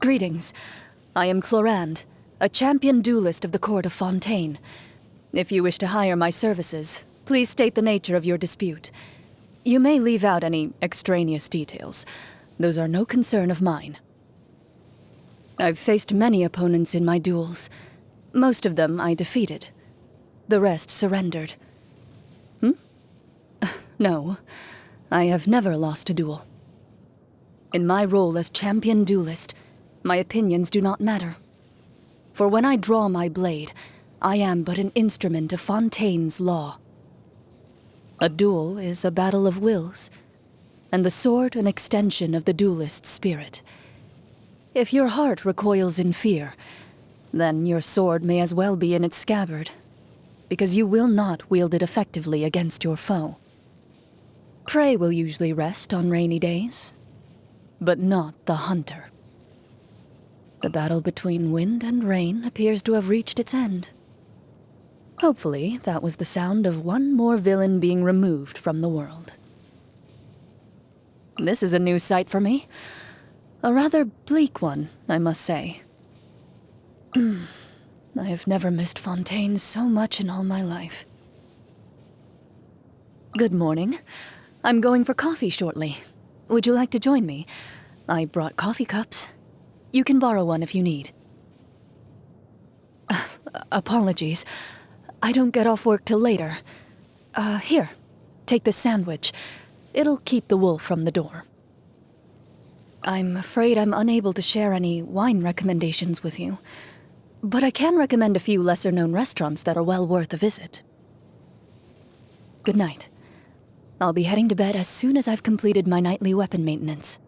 Greetings. I am Clorinde, a champion duelist of the court of Fontaine. If you wish to hire my services, please state the nature of your dispute. You may leave out any extraneous details. Those are no concern of mine. I've faced many opponents in my duels. Most of them I defeated. The rest surrendered. No, I have never lost a duel. In my role as champion duelist, my opinions do not matter. For when I draw my blade, I am but an instrument of Fontaine's law. A duel is a battle of wills, and the sword an extension of the duelist's spirit. If your heart recoils in fear, then your sword may as well be in its scabbard, because you will not wield it effectively against your foe. Prey will usually rest on rainy days, but not the hunter. The battle between wind and rain appears to have reached its end. Hopefully, that was the sound of one more villain being removed from the world. This is a new sight for me. A rather bleak one, I must say. I have never missed Fontaine so much in all my life. Good morning. I'm going for coffee shortly. Would you like to join me? I brought coffee cups. You can borrow one if you need. Apologies. I don't get off work till later. Here, take this sandwich. It'll keep the wolf from the door. I'm afraid I'm unable to share any wine recommendations with you, but I can recommend a few lesser-known restaurants that are well worth a visit. Good night. I'll be heading to bed as soon as I've completed my nightly weapon maintenance.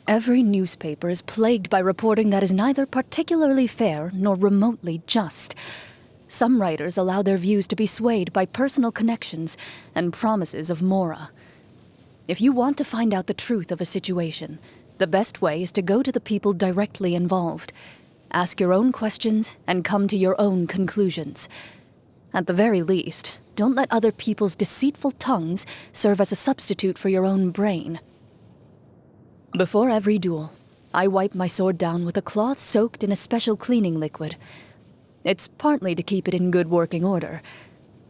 Every newspaper is plagued by reporting that is neither particularly fair nor remotely just. Some writers allow their views to be swayed by personal connections and promises of mora. If you want to find out the truth of a situation, the best way is to go to the people directly involved. Ask your own questions and come to your own conclusions. At the very least, don't let other people's deceitful tongues serve as a substitute for your own brain. Before every duel, I wipe my sword down with a cloth soaked in a special cleaning liquid. It's partly to keep it in good working order,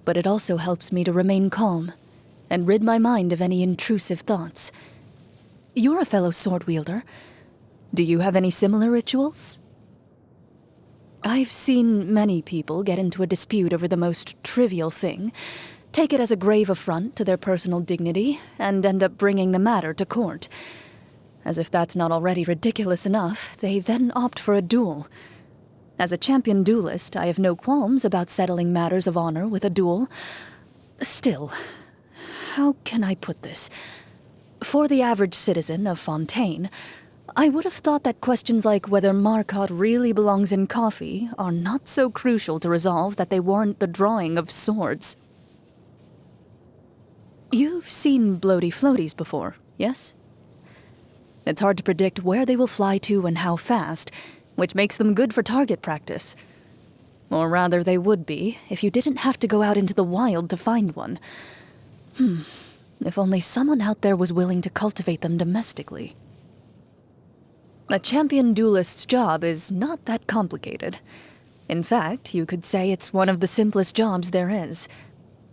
but it also helps me to remain calm and rid my mind of any intrusive thoughts. You're a fellow sword wielder. Do you have any similar rituals? I've seen many people get into a dispute over the most trivial thing, take it as a grave affront to their personal dignity, and end up bringing the matter to court. As if that's not already ridiculous enough, they then opt for a duel. As a champion duelist, I have no qualms about settling matters of honor with a duel. Still, how can I put this? For the average citizen of Fontaine, I would have thought that questions like whether Marcotte really belongs in coffee are not so crucial to resolve that they warrant the drawing of swords. You've seen bloaty floaties before, yes? It's hard to predict where they will fly to and how fast, which makes them good for target practice. Or rather, they would be, if you didn't have to go out into the wild to find one. If only someone out there was willing to cultivate them domestically. A champion duelist's job is not that complicated. In fact, you could say it's one of the simplest jobs there is.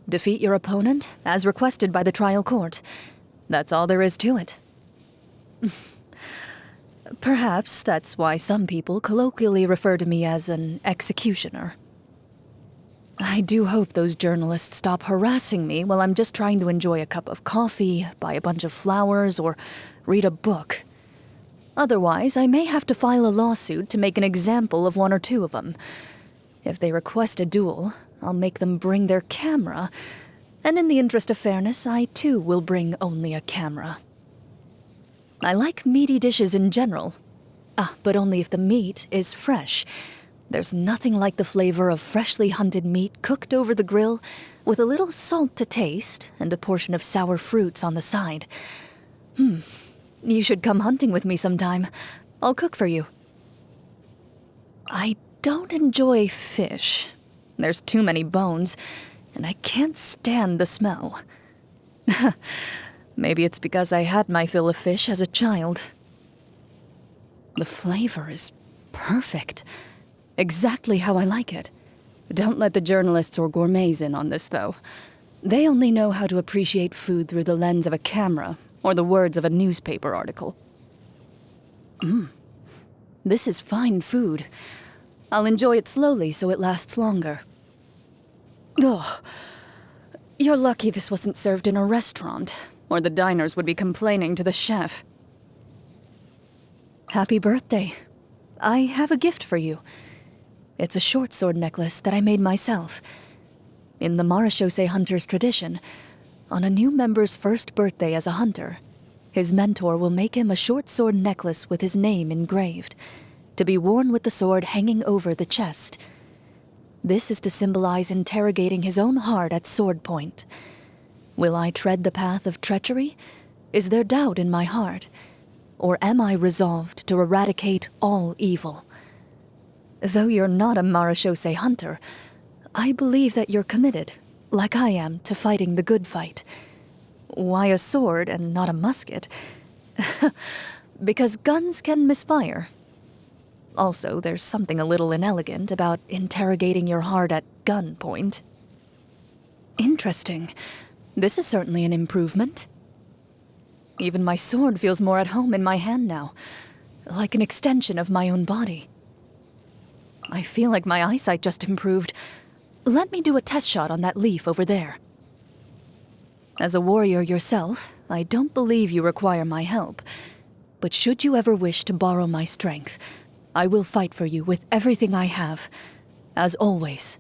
Defeat your opponent, as requested by the trial court. That's all there is to it. Perhaps that's why some people colloquially refer to me as an executioner. I do hope those journalists stop harassing me while I'm just trying to enjoy a cup of coffee, buy a bunch of flowers, or read a book. Otherwise, I may have to file a lawsuit to make an example of one or two of them. If they request a duel, I'll make them bring their camera, and in the interest of fairness, I too will bring only a camera. I like meaty dishes in general. But only if the meat is fresh. There's nothing like the flavor of freshly hunted meat cooked over the grill with a little salt to taste and a portion of sour fruits on the side. You should come hunting with me sometime. I'll cook for you. I don't enjoy fish. There's too many bones, and I can't stand the smell. Maybe it's because I had my fill of fish as a child. The flavor is perfect. Exactly how I like it. Don't let the journalists or gourmets in on this, though. They only know how to appreciate food through the lens of a camera or the words of a newspaper article. This is fine food. I'll enjoy it slowly so it lasts longer. Ugh. You're lucky this wasn't served in a restaurant, or the diners would be complaining to the chef. Happy birthday. I have a gift for you. It's a short sword necklace that I made myself. In the Marechaussee hunter's tradition, on a new member's first birthday as a hunter, his mentor will make him a short sword necklace with his name engraved, to be worn with the sword hanging over the chest. This is to symbolize interrogating his own heart at sword point. Will I tread the path of treachery? Is there doubt in my heart? Or am I resolved to eradicate all evil? Though you're not a Marechaussee hunter, I believe that you're committed, like I am, to fighting the good fight. Why a sword and not a musket? Because guns can misfire. Also, there's something a little inelegant about interrogating your heart at gunpoint. Interesting. This is certainly an improvement. Even my sword feels more at home in my hand now, like an extension of my own body. I feel like my eyesight just improved. Let me do a test shot on that leaf over there. As a warrior yourself, I don't believe you require my help, but should you ever wish to borrow my strength, I will fight for you with everything I have, as always.